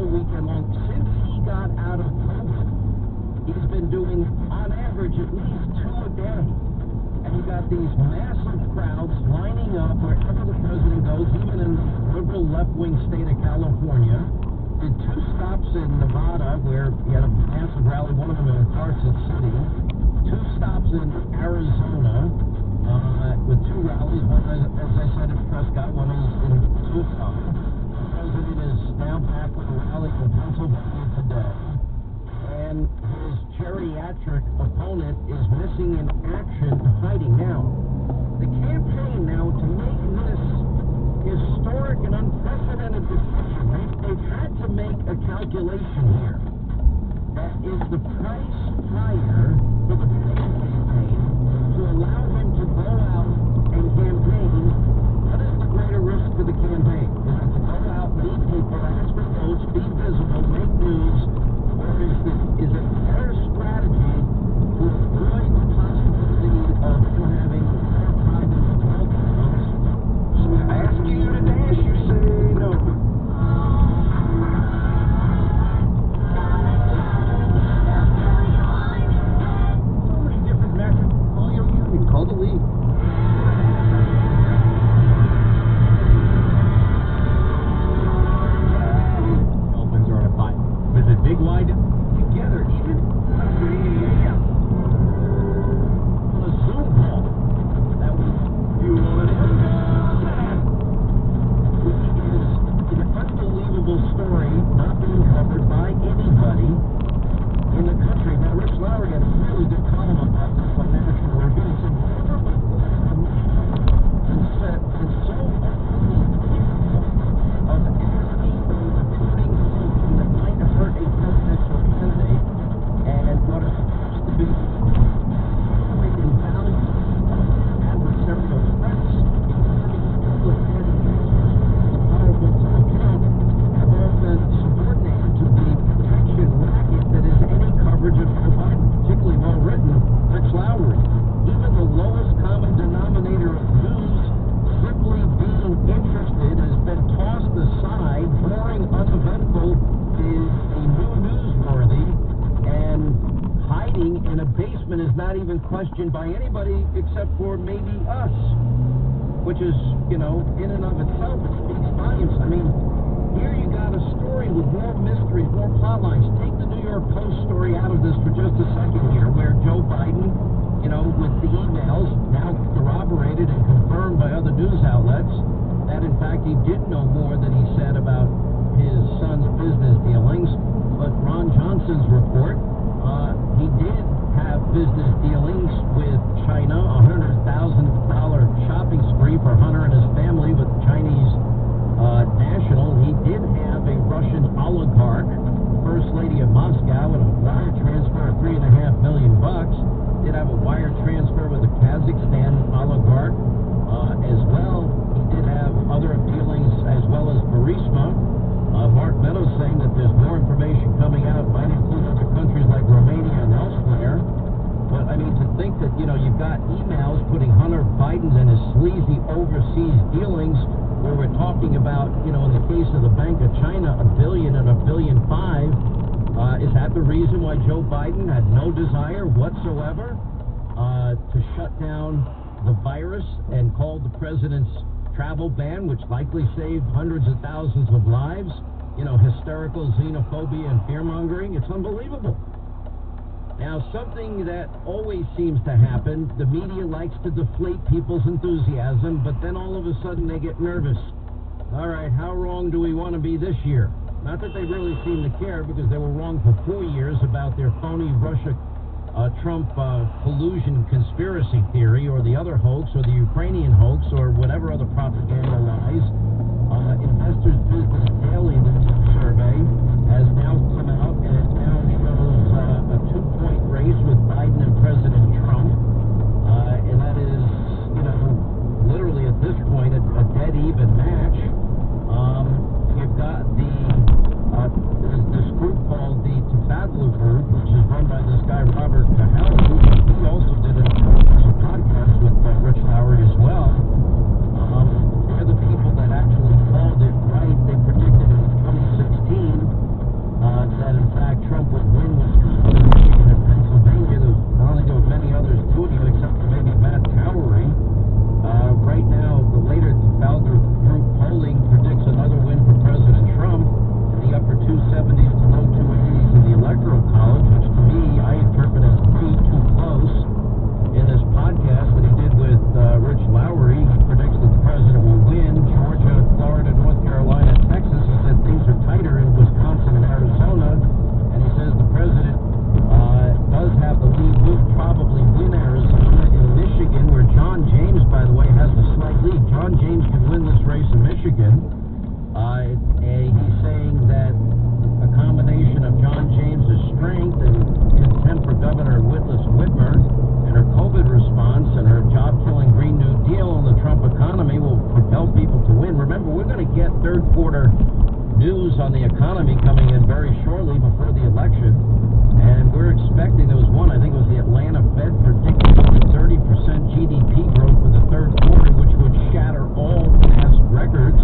all weekend long. Since he got out of COVID, he's been doing, on average, at least 2 a day. And you got these massive crowds lining up wherever the president goes, even in the liberal left-wing state of California. Did 2 stops in Nevada where he had a massive rally, one of them in Carson City. 2 stops in Arizona with 2 rallies. One, as I said, in Prescott, one is in Tucson. The president is now back with a rally in Pennsylvania today. And his geriatric opponent is missing in action, hiding. Now, the campaign now to make this historic and unprecedented decision, they've had to make a calculation here. That is the price higher for the Biden campaign to allow him to go out and campaign. What is the greater risk to the campaign? Is it to go out, meet people, ask for votes, be visible, make news? Or is it a better strategy to avoid the possibility of him having more private votes? So I ask you to dance, you say no. So many different methods. All you can call the league. Dolphins are on a bye. Visit Big Wide together, even on a Zoom call. That was you want to which is an unbelievable story not being covered by anybody in the country. Now, Rich Lowry had a really good column about this on National Review. He said, and so of asking or putting something that might hurt a presidential candidate and what is supposed to be invaluable adversarial threats, powerful to account, have all been subordinated to the protection racket that is any coverage of Joe Biden, particularly well-written Rich Lowry. Even the lowest common denominator of news, simply being interested, has been tossed aside. Boring, uneventful is a new newsworthy, and hiding in a basement is not even questioned by anybody except for maybe us, which is, in and of itself, it speaks volumes. I mean, here you got a story with more mysteries, more plot lines. Take the New York Post story out of this for just a second here, where Joe Biden, with the emails now corroborated and confirmed by other news outlets, that in fact he did know more than he said about his son's business dealings. But Ron Johnson's report, he did have business dealings with China, a $100,000 shopping spree for Hunter and his family with Chinese national. He did have a Russian oligarch, First Lady of Moscow, and a wire transfer of $3.5 million. Did have a wire transfer with a Kazakhstan oligarch as well. He did have other dealings as well as Burisma. Mark Meadows saying that there's more information coming out, might include other countries like Romania and elsewhere. But I mean, to think that, you've got emails putting Hunter Biden and his sleazy overseas dealings, where we're talking about, in the case of the Bank of China, $1 billion and $1.5 billion. Is that the reason why Joe Biden had no desire whatsoever to shut down the virus and called the president's travel ban, which likely saved hundreds of thousands of lives? Hysterical xenophobia and fear-mongering. It's unbelievable. Now, something that always seems to happen, the media likes to deflate people's enthusiasm, but then all of a sudden they get nervous. All right, how wrong do we want to be this year? Not that they really seem to care, because they were wrong for 4 years about their phony Russia-Trump collusion conspiracy theory, or the other hoax, or the Ukrainian hoax, or whatever other propaganda lies. Investors Business Daily survey has now come out, and it now shows a 2-point race with Biden and President Trump, and that is, literally at this point a dead even match. You've got this group called the Tafadlu Group, which is run by this guy Robert Kahal. He also did a podcast with Rich Lowry as well. They're the people that actually called it right. They predicted in 2016 Governor Whitmer and her COVID response and her job-killing Green New Deal and the Trump economy will propel people to win. Remember, we're going to get third quarter news on the economy coming in very shortly before the election, and we're expecting, there was one, I think it was the Atlanta Fed predicting 30% GDP growth for the third quarter, which would shatter all past records.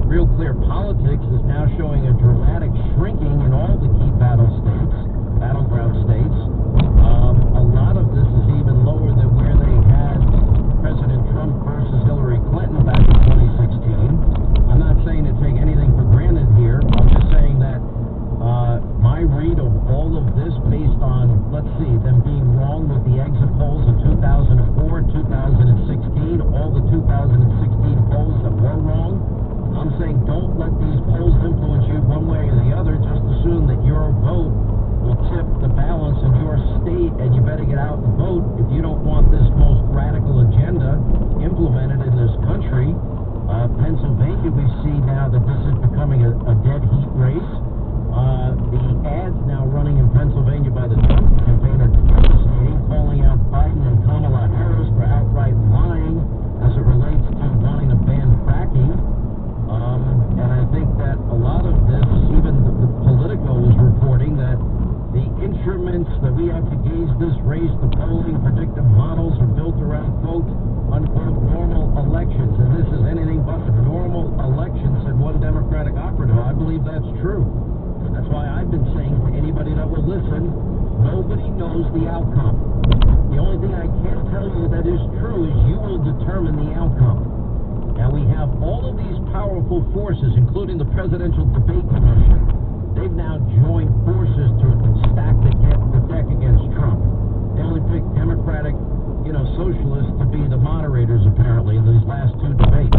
Real Clear Politics is now showing a dramatic shrinking in all the key battleground states. A lot of this is even lower than where they had President Trump versus Hillary Clinton back in 2016. I'm not saying to take anything for granted here. I'm just saying that my read of all of this based on, let's see, them being wrong with the exit polls in 2004, 2016, all the 2016 polls that were wrong. I'm saying don't let these polls influence you one way or the other. Just assume that your vote will tip the balance in your state, and you better get out and vote if you don't want this most radical agenda implemented in this country. Pennsylvania, we see now that this is becoming a dead heat race. The ads now running in Pennsylvania by the Trump campaign are devastating, calling out Biden and Kamala Harris for outright lying as it relates to wanting to ban fracking. And I think that a lot of this, even the Politico is reporting that the instruments that we have to gauge this race, the polling, predictive models are built around, quote, unquote, normal elections. And this is anything but a normal election, said one Democratic operative. I believe that's true. That's why I've been saying to anybody that will listen, nobody knows the outcome. The only thing I can tell you that is true is you will determine the outcome. Now, we have all of these powerful forces, including the Presidential Debate Commission. They've now joined forces to stack the deck against Trump. They only picked Democratic, socialists to be the moderators, apparently, in these last two debates.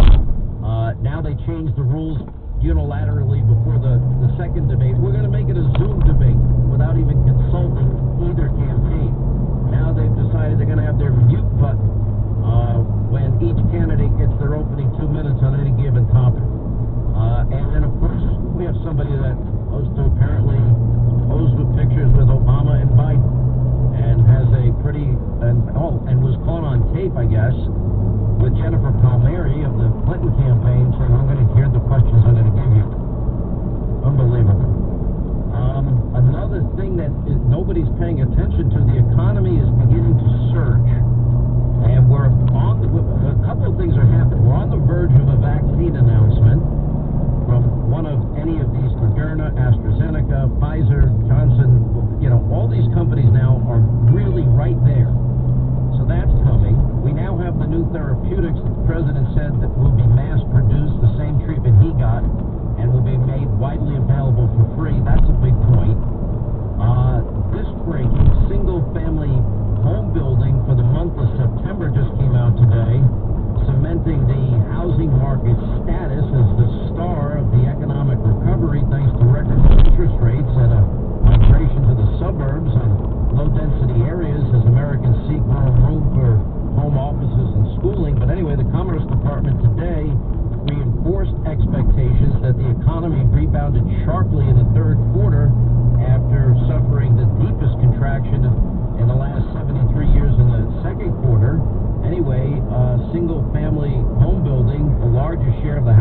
Now they changed the rules unilaterally before the second debate. We're going to make it a Zoom debate without even consulting either campaign. Now they've decided they're going to have their mute button when each candidate gets their opening 2 minutes on any given topic. And then, of course, we have somebody that apparently posed with pictures with Obama and Biden and has a and was caught on tape, I guess, with Jennifer Palmieri of the Clinton campaign saying, I'm going to hear the questions I'm going to give you. Unbelievable. Another thing that nobody's paying attention to, the economy is beginning to surge. And a couple of things are happening. We're on the verge of a vaccine announcement from one of any of these, Moderna, AstraZeneca, Pfizer, Johnson, all these companies now are really right there. So that's coming. We now have the new therapeutics that the president said that will be mass-produced, the same treatment he got, and will be made widely available for free. That's a big point. This breaking single-family home building for the month of September just came out today, cementing the housing market status as the star of the economic recovery thanks to record interest rates and a migration to the suburbs and low-density areas as Americans seek more room for home offices and schooling. But anyway, the Commerce Department today reinforced expectations that the economy rebounded sharply in the third quarter after suffering the deepest contraction in the last 73 years in the second quarter. Anyway, single-family home building, the largest share of the